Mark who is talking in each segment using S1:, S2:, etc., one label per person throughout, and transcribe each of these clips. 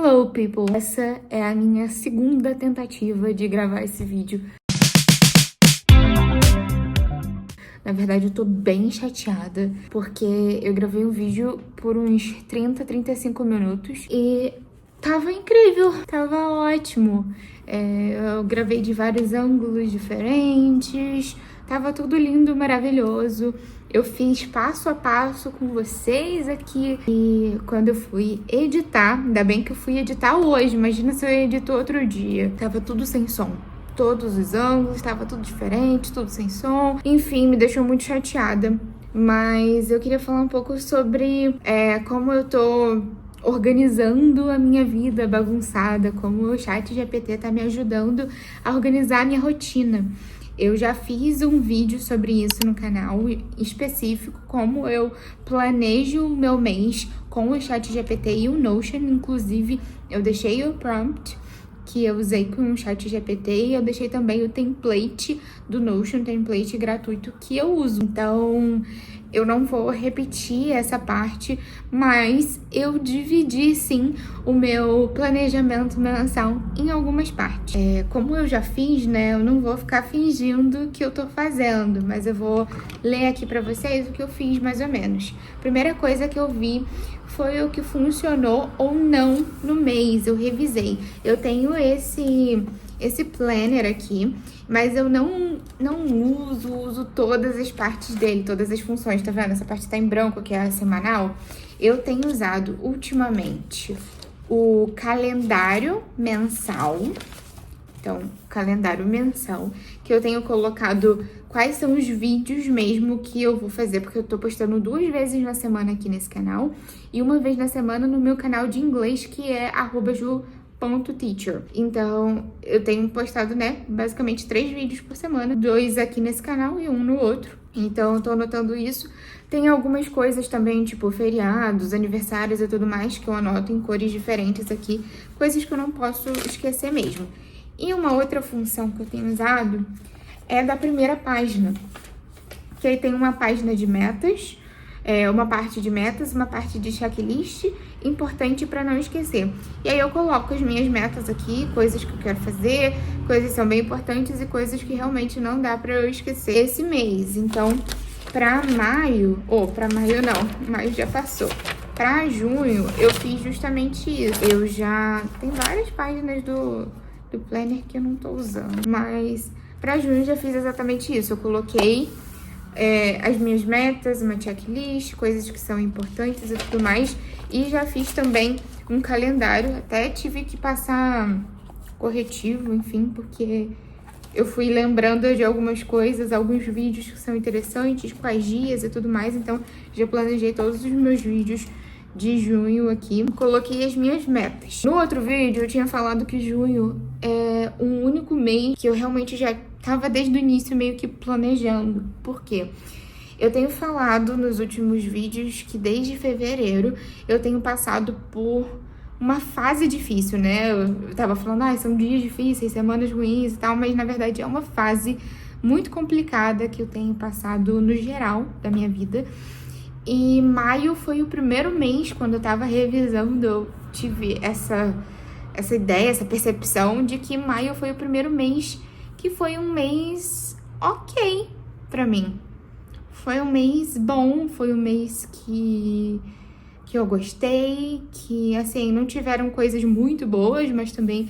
S1: Hello, people! Essa é a minha segunda tentativa de gravar esse vídeo. Na verdade, eu tô bem chateada, porque eu gravei um vídeo por uns 35 minutos e tava incrível, tava ótimo. Eu gravei de vários ângulos diferentes, tava tudo lindo, maravilhoso. Eu fiz passo a passo com vocês aqui. E quando eu fui editar, ainda bem que eu fui editar hoje, imagina se eu edito outro dia. Tava tudo sem som. Todos os ângulos, estava tudo diferente, tudo sem som. Enfim, me deixou muito chateada. Mas eu queria falar um pouco sobre como eu tô organizando a minha vida bagunçada, como o ChatGPT tá me ajudando a organizar a minha rotina. Eu já fiz um vídeo sobre isso no canal específico, como eu planejo o meu mês com o ChatGPT e o Notion. Inclusive, eu deixei o prompt que eu usei com o ChatGPT e eu deixei também o template do Notion, template gratuito que eu uso. Então, eu não vou repetir essa parte, mas eu dividi, sim, o meu planejamento mensal em algumas partes. Como eu já fiz, né, eu não vou ficar fingindo que eu tô fazendo, mas eu vou ler aqui pra vocês o que eu fiz, mais ou menos. Primeira coisa que eu vi foi o que funcionou ou não no mês, eu revisei. Eu tenho esse planner aqui, mas eu não uso todas as partes dele, todas as funções, tá vendo? Essa parte tá em branco, que é a semanal. Eu tenho usado ultimamente o calendário mensal. Então, calendário mensal, que eu tenho colocado quais são os vídeos mesmo que eu vou fazer, porque eu tô postando 2 vezes na semana aqui nesse canal e 1 vez na semana no meu canal de inglês, que é @ju.teacher. Então, eu tenho postado, né, basicamente 3 vídeos por semana, 2 aqui nesse canal e 1 no outro. Então, eu tô anotando isso. Tem algumas coisas também, tipo feriados, aniversários e tudo mais, que eu anoto em cores diferentes aqui, coisas que eu não posso esquecer mesmo. E uma outra função que eu tenho usado é da primeira página, que aí tem uma página de metas, uma parte de metas, uma parte de checklist, importante para não esquecer. E aí eu coloco as minhas metas aqui, coisas que eu quero fazer, coisas que são bem importantes e coisas que realmente não dá para eu esquecer esse mês. Então, para maio maio já passou. Para junho, eu fiz justamente isso. Tem várias páginas do planner que eu não tô usando, mas pra junho já fiz exatamente isso. Eu coloquei as minhas metas, uma checklist, coisas que são importantes e tudo mais, e já fiz também um calendário. Até tive que passar corretivo, enfim, porque eu fui lembrando de algumas coisas, alguns vídeos que são interessantes, quais dias e tudo mais. Então, já planejei todos os meus vídeos de junho aqui. Coloquei as minhas metas. No outro vídeo, eu tinha falado que junho é um único mês que eu realmente já tava desde o início meio que planejando. Por quê? Eu tenho falado nos últimos vídeos que desde fevereiro eu tenho passado por uma fase difícil, né? Eu tava falando, são dias difíceis, semanas ruins e tal, mas na verdade é uma fase muito complicada que eu tenho passado no geral da minha vida. E maio foi o primeiro mês, quando eu tava revisando, eu tive essa ideia, essa percepção de que maio foi o primeiro mês que foi um mês ok pra mim. Foi um mês bom, foi um mês que eu gostei, que, assim, não tiveram coisas muito boas, mas também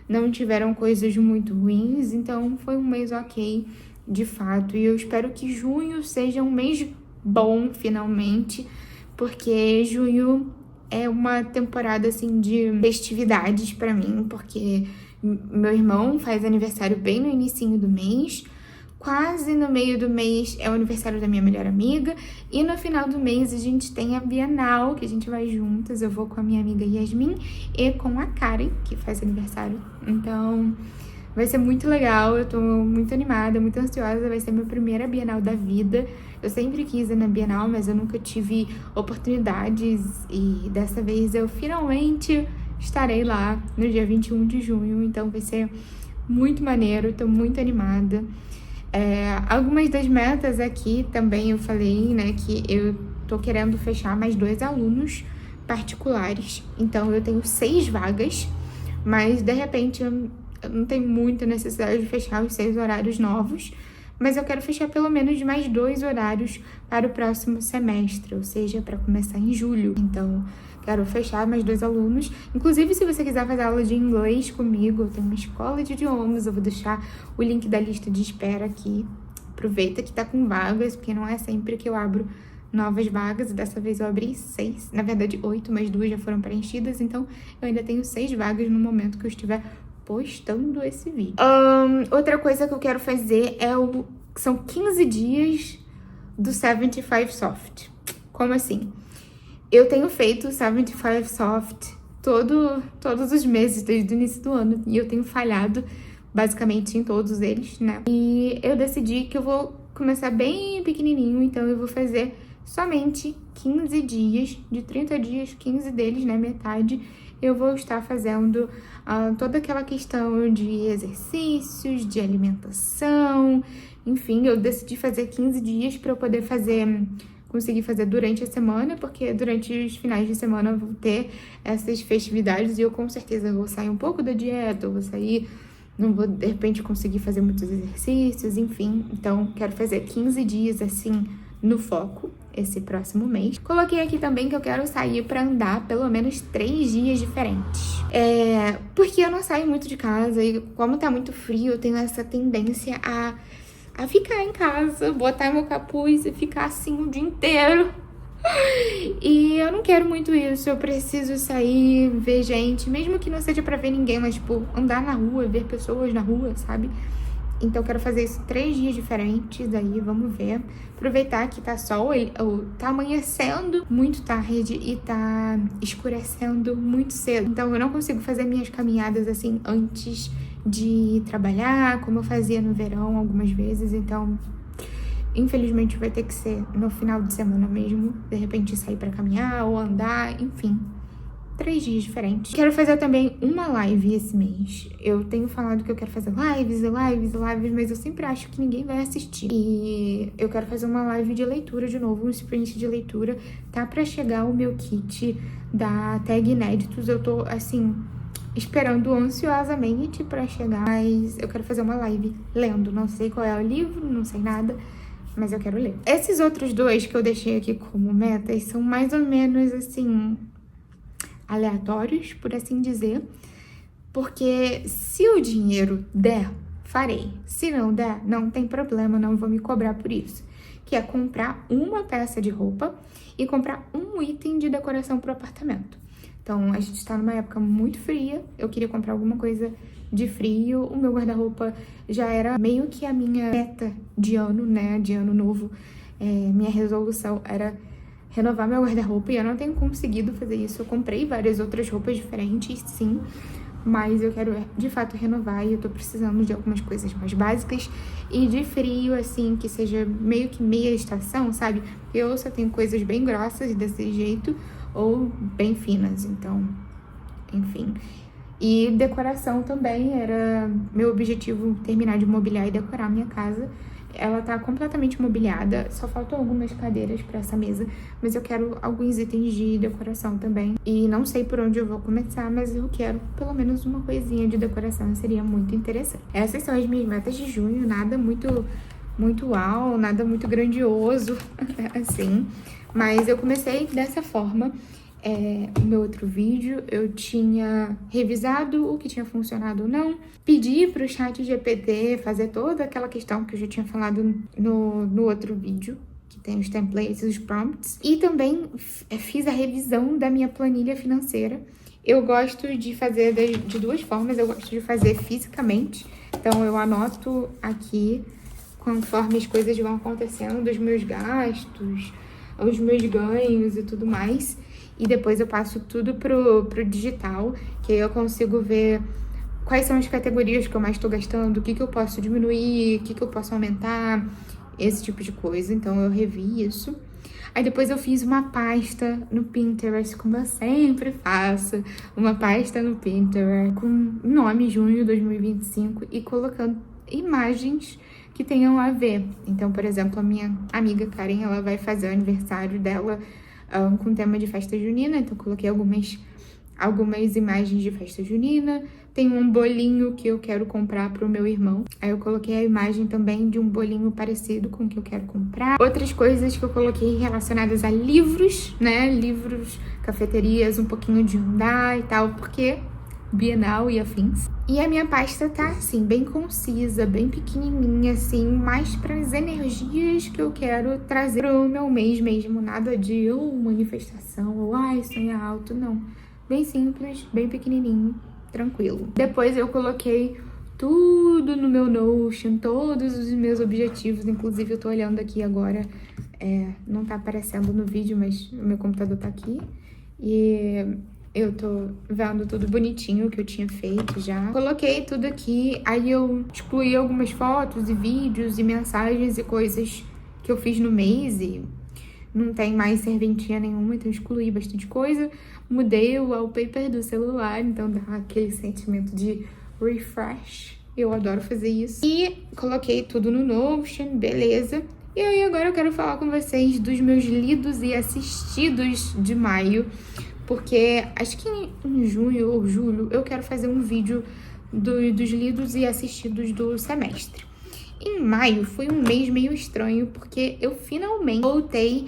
S1: não tiveram coisas muito ruins. Então, foi um mês ok, de fato. E eu espero que junho seja um mês bom, finalmente, porque junho é uma temporada, assim, de festividades pra mim, porque meu irmão faz aniversário bem no inicinho do mês, quase no meio do mês é o aniversário da minha melhor amiga, e no final do mês a gente tem a Bienal, que a gente vai juntas. Eu vou com a minha amiga Yasmin e com a Karen, que faz aniversário. Então, vai ser muito legal, eu tô muito animada, muito ansiosa, vai ser minha primeira Bienal da vida. Eu sempre quis ir na Bienal, mas eu nunca tive oportunidades, e dessa vez eu finalmente estarei lá no dia 21 de junho, então vai ser muito maneiro, tô muito animada. Algumas das metas aqui também eu falei, né, que eu tô querendo fechar mais 2 alunos particulares. Então eu tenho 6 vagas, mas de repente eu não tenho muita necessidade de fechar os 6 horários novos, mas eu quero fechar pelo menos mais 2 horários para o próximo semestre, ou seja, para começar em julho. Então, quero fechar mais 2 alunos. Inclusive, se você quiser fazer aula de inglês comigo, eu tenho uma escola de idiomas, eu vou deixar o link da lista de espera aqui. Aproveita que tá com vagas, porque não é sempre que eu abro novas vagas, e dessa vez eu abri 6, na verdade 8, mas 2 já foram preenchidas, então eu ainda tenho 6 vagas no momento que eu estiver postando esse vídeo. Outra coisa que eu quero fazer são 15 dias do 75 Soft. Como assim? Eu tenho feito o 75 Soft todos os meses, desde o início do ano, e eu tenho falhado basicamente em todos eles, né? E eu decidi que eu vou começar bem pequenininho, então eu vou fazer somente 15 dias, de 30 dias, 15 deles, né, metade, eu vou estar fazendo toda aquela questão de exercícios, de alimentação, enfim, eu decidi fazer 15 dias para eu poder conseguir fazer durante a semana, porque durante os finais de semana eu vou ter essas festividades e eu com certeza vou sair um pouco da dieta, eu vou sair, não vou de repente conseguir fazer muitos exercícios, enfim, então quero fazer 15 dias assim no foco esse próximo mês. Coloquei aqui também que eu quero sair pra andar pelo menos 3 dias diferentes. Porque eu não saio muito de casa e como tá muito frio, eu tenho essa tendência a ficar em casa, botar meu capuz e ficar assim o dia inteiro. E eu não quero muito isso, eu preciso sair, ver gente, mesmo que não seja pra ver ninguém, mas tipo, andar na rua, ver pessoas na rua, sabe? Então, eu quero fazer isso 3 dias diferentes, aí vamos ver. Aproveitar que tá sol, tá amanhecendo muito tarde e tá escurecendo muito cedo. Então, eu não consigo fazer minhas caminhadas assim antes de trabalhar, como eu fazia no verão algumas vezes. Então, infelizmente, vai ter que ser no final de semana mesmo. De repente, sair pra caminhar ou andar, enfim. 3 dias diferentes. Quero fazer também uma live esse mês. Eu tenho falado que eu quero fazer lives, mas eu sempre acho que ninguém vai assistir. E eu quero fazer uma live de leitura de novo, um sprint de leitura. Tá pra chegar o meu kit da Tag Inéditos. Eu tô, assim, esperando ansiosamente pra chegar. Mas eu quero fazer uma live lendo. Não sei qual é o livro, não sei nada, mas eu quero ler. Esses outros 2 que eu deixei aqui como metas são mais ou menos, assim, aleatórios, por assim dizer, porque se o dinheiro der, farei. Se não der, não tem problema, não vou me cobrar por isso. Que é comprar uma peça de roupa e comprar um item de decoração para o apartamento. Então, a gente está numa época muito fria, eu queria comprar alguma coisa de frio. O meu guarda-roupa já era meio que a minha meta de ano, né, de ano novo. Minha resolução era renovar meu guarda-roupa e eu não tenho conseguido fazer isso. Eu comprei várias outras roupas diferentes, sim, mas eu quero de fato renovar e eu tô precisando de algumas coisas mais básicas e de frio, assim, que seja meio que meia estação, sabe? Eu só tenho coisas bem grossas desse jeito ou bem finas, então, enfim. E decoração também era meu objetivo, terminar de mobiliar e decorar minha casa. Ela tá completamente mobiliada, só faltam algumas cadeiras pra essa mesa, mas eu quero alguns itens de decoração também. E não sei por onde eu vou começar, mas eu quero pelo menos uma coisinha de decoração, seria muito interessante. Essas são as minhas metas de junho, nada muito uau, nada muito grandioso, assim. Mas eu comecei dessa forma. O meu outro vídeo, eu tinha revisado o que tinha funcionado ou não, pedi pro chat GPT fazer toda aquela questão que eu já tinha falado no outro vídeo, que tem os templates, os prompts, e também fiz a revisão da minha planilha financeira. Eu gosto de fazer de 2 formas, eu gosto de fazer fisicamente, então eu anoto aqui conforme as coisas vão acontecendo, dos meus gastos, os meus ganhos e tudo mais. E depois eu passo tudo pro digital, que aí eu consigo ver quais são as categorias que eu mais estou gastando, o que eu posso diminuir, o que eu posso aumentar, esse tipo de coisa. Então eu revi isso. Aí depois eu fiz uma pasta no Pinterest, como eu sempre faço, uma pasta no Pinterest com o nome junho 2025 e colocando imagens que tenham a ver. Então, por exemplo, a minha amiga Karen, ela vai fazer o aniversário dela com tema de festa junina, então coloquei algumas imagens de festa junina. Tem um bolinho que eu quero comprar pro meu irmão. Aí eu coloquei a imagem também de um bolinho parecido com o que eu quero comprar. Outras coisas que eu coloquei relacionadas a livros, né? Livros, cafeterias, um pouquinho de Hyundai e tal, porque Bienal e afins. E a minha pasta tá, assim, bem concisa, bem pequenininha, assim, mais para as energias que eu quero trazer pro meu mês mesmo. Nada de manifestação ou sonhar alto, não. Bem simples, bem pequenininho, tranquilo. Depois eu coloquei tudo no meu Notion, todos os meus objetivos. Inclusive eu tô olhando aqui agora, não tá aparecendo no vídeo, mas o meu computador tá aqui. E eu tô vendo tudo bonitinho que eu tinha feito já. Coloquei tudo aqui, aí eu excluí algumas fotos e vídeos e mensagens e coisas que eu fiz no mês e não tem mais serventia nenhuma, então excluí bastante coisa. Mudei o wallpaper do celular, então dá aquele sentimento de refresh. Eu adoro fazer isso. E coloquei tudo no Notion, beleza. E aí agora eu quero falar com vocês dos meus lidos e assistidos de maio. Porque acho que em junho ou julho eu quero fazer um vídeo dos lidos e assistidos do semestre. Em maio foi um mês meio estranho, porque eu finalmente voltei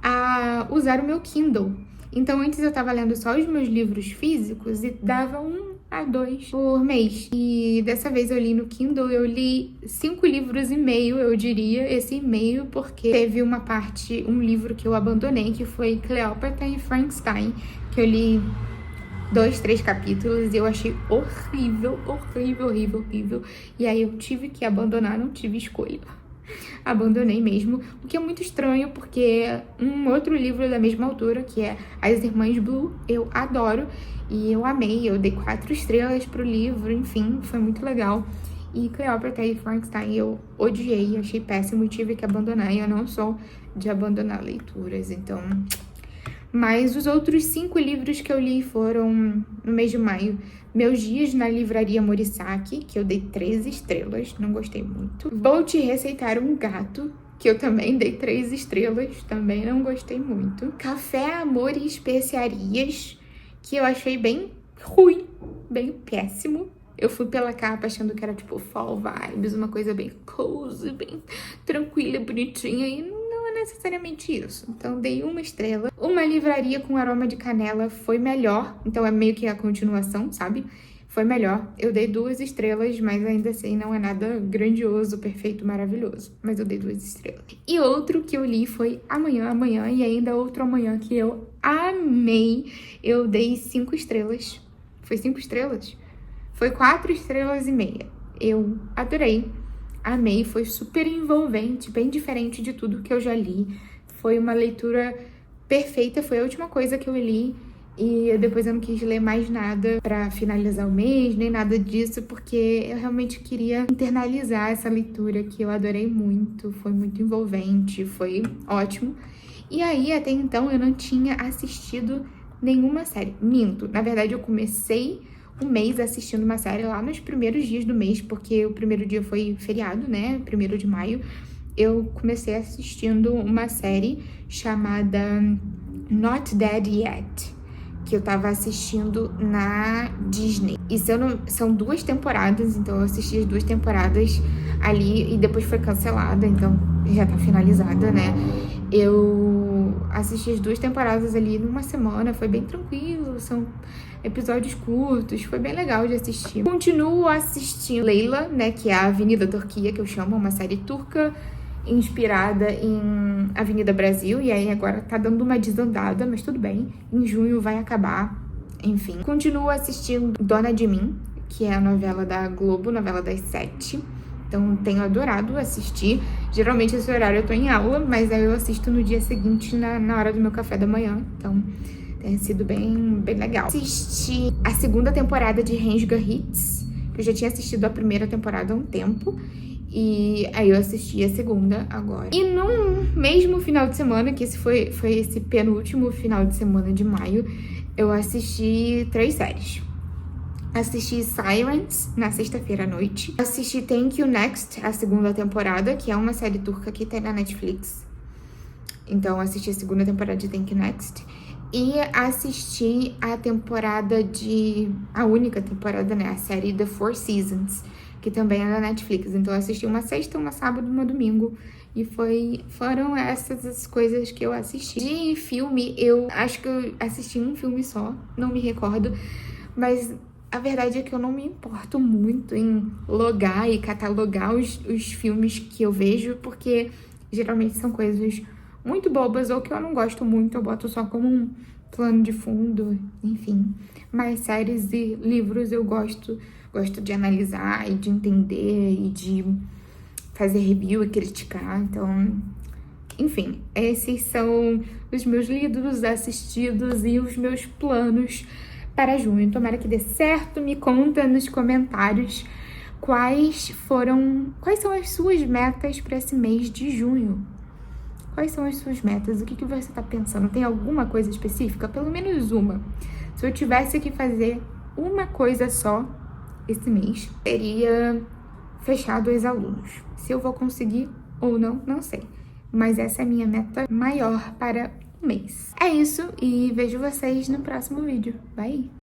S1: a usar o meu Kindle. Então, antes eu tava lendo só os meus livros físicos e dava 1 a 2 por mês. E dessa vez eu li no Kindle, eu li 5 livros e meio, eu diria, esse e meio, porque teve um livro que eu abandonei, que foi Cleópatra e Frankenstein, que eu li 2, 3 capítulos e eu achei horrível. E aí eu tive que abandonar, não tive escolha. Abandonei mesmo, o que é muito estranho, porque um outro livro da mesma autora, que é As Irmãs Blue, eu adoro e eu amei, eu dei 4 estrelas pro livro, enfim, foi muito legal. E Cleópatra e Frankenstein eu odiei, achei péssimo e tive que abandonar, e eu não sou de abandonar leituras, então... Mas os outros 5 livros que eu li foram no mês de maio. Meus Dias na Livraria Morisaki, que eu dei 3 estrelas, não gostei muito. Vou Te Receitar um Gato, que eu também dei 3 estrelas, também não gostei muito. Café, Amor e Especiarias, que eu achei bem ruim, bem péssimo. Eu fui pela capa achando que era tipo fall vibes, uma coisa bem cozy, bem tranquila, bonitinha, e não é necessariamente isso. Então dei 1 estrela. Uma Livraria com Aroma de Canela foi melhor, então é meio que a continuação, sabe? Foi melhor. Eu dei 2 estrelas, mas ainda assim não é nada grandioso, perfeito, maravilhoso. Mas eu dei 2 estrelas. E outro que eu li foi Amanhã, e ainda outro Amanhã que eu amei. Eu dei 5 estrelas. Foi 5 estrelas? Foi 4 estrelas e meia. Eu adorei, amei, foi super envolvente, bem diferente de tudo que eu já li. Foi uma leitura perfeita, foi a última coisa que eu li e depois eu não quis ler mais nada pra finalizar o mês, nem nada disso, porque eu realmente queria internalizar essa leitura que eu adorei muito, foi muito envolvente, foi ótimo. E aí, até então, eu não tinha assistido nenhuma série. Minto, na verdade eu comecei um mês assistindo uma série lá nos primeiros dias do mês, porque o primeiro dia foi feriado, né, 1º de maio. Eu comecei assistindo uma série chamada Not Dead Yet, que eu tava assistindo na Disney. E são 2 temporadas, então eu assisti as 2 temporadas ali e depois foi cancelada, então já tá finalizada, né. Eu assisti as 2 temporadas ali numa semana, foi bem tranquilo, são episódios curtos, foi bem legal de assistir. Continuo assistindo Leila, né, que é a Avenida Turquia, que eu chamo, uma série turca inspirada em Avenida Brasil, e aí agora tá dando uma desandada, mas tudo bem, em junho vai acabar, enfim. Continuo assistindo Dona de Mim, que é a novela da Globo, novela das 7, então tenho adorado assistir. Geralmente esse horário eu tô em aula, mas aí eu assisto no dia seguinte, na hora do meu café da manhã, então tem sido bem legal. Assisti a 2ª temporada de Ranger Hits, que eu já tinha assistido a 1ª temporada há um tempo, e aí eu assisti a 2ª agora. E no mesmo final de semana, que esse foi esse penúltimo final de semana de maio, eu assisti 3 séries. Assisti Sirens na sexta-feira à noite. Assisti Thank You Next, a 2ª temporada, que é uma série turca que tem na Netflix. Então, assisti a segunda temporada de Thank You Next. E assisti a única temporada, né? A série The Four Seasons, que também é da Netflix. Então, eu assisti uma sexta, uma sábado e uma domingo. E foram essas as coisas que eu assisti. De filme, eu acho que eu assisti um filme só, não me recordo. Mas a verdade é que eu não me importo muito em logar e catalogar os filmes que eu vejo, porque geralmente são coisas muito bobas ou que eu não gosto muito, eu boto só como um plano de fundo, enfim. Mas séries e livros eu gosto de analisar e de entender e de fazer review e criticar, então, enfim, esses são os meus lidos, assistidos e os meus planos para junho. Tomara que dê certo, me conta nos comentários quais são as suas metas para esse mês de junho. Quais são as suas metas? O que você tá pensando? Tem alguma coisa específica? Pelo menos uma. Se eu tivesse que fazer uma coisa só esse mês, seria fechar 2 alunos. Se eu vou conseguir ou não, não sei. Mas essa é a minha meta maior para o mês. É isso e vejo vocês no próximo vídeo. Bye!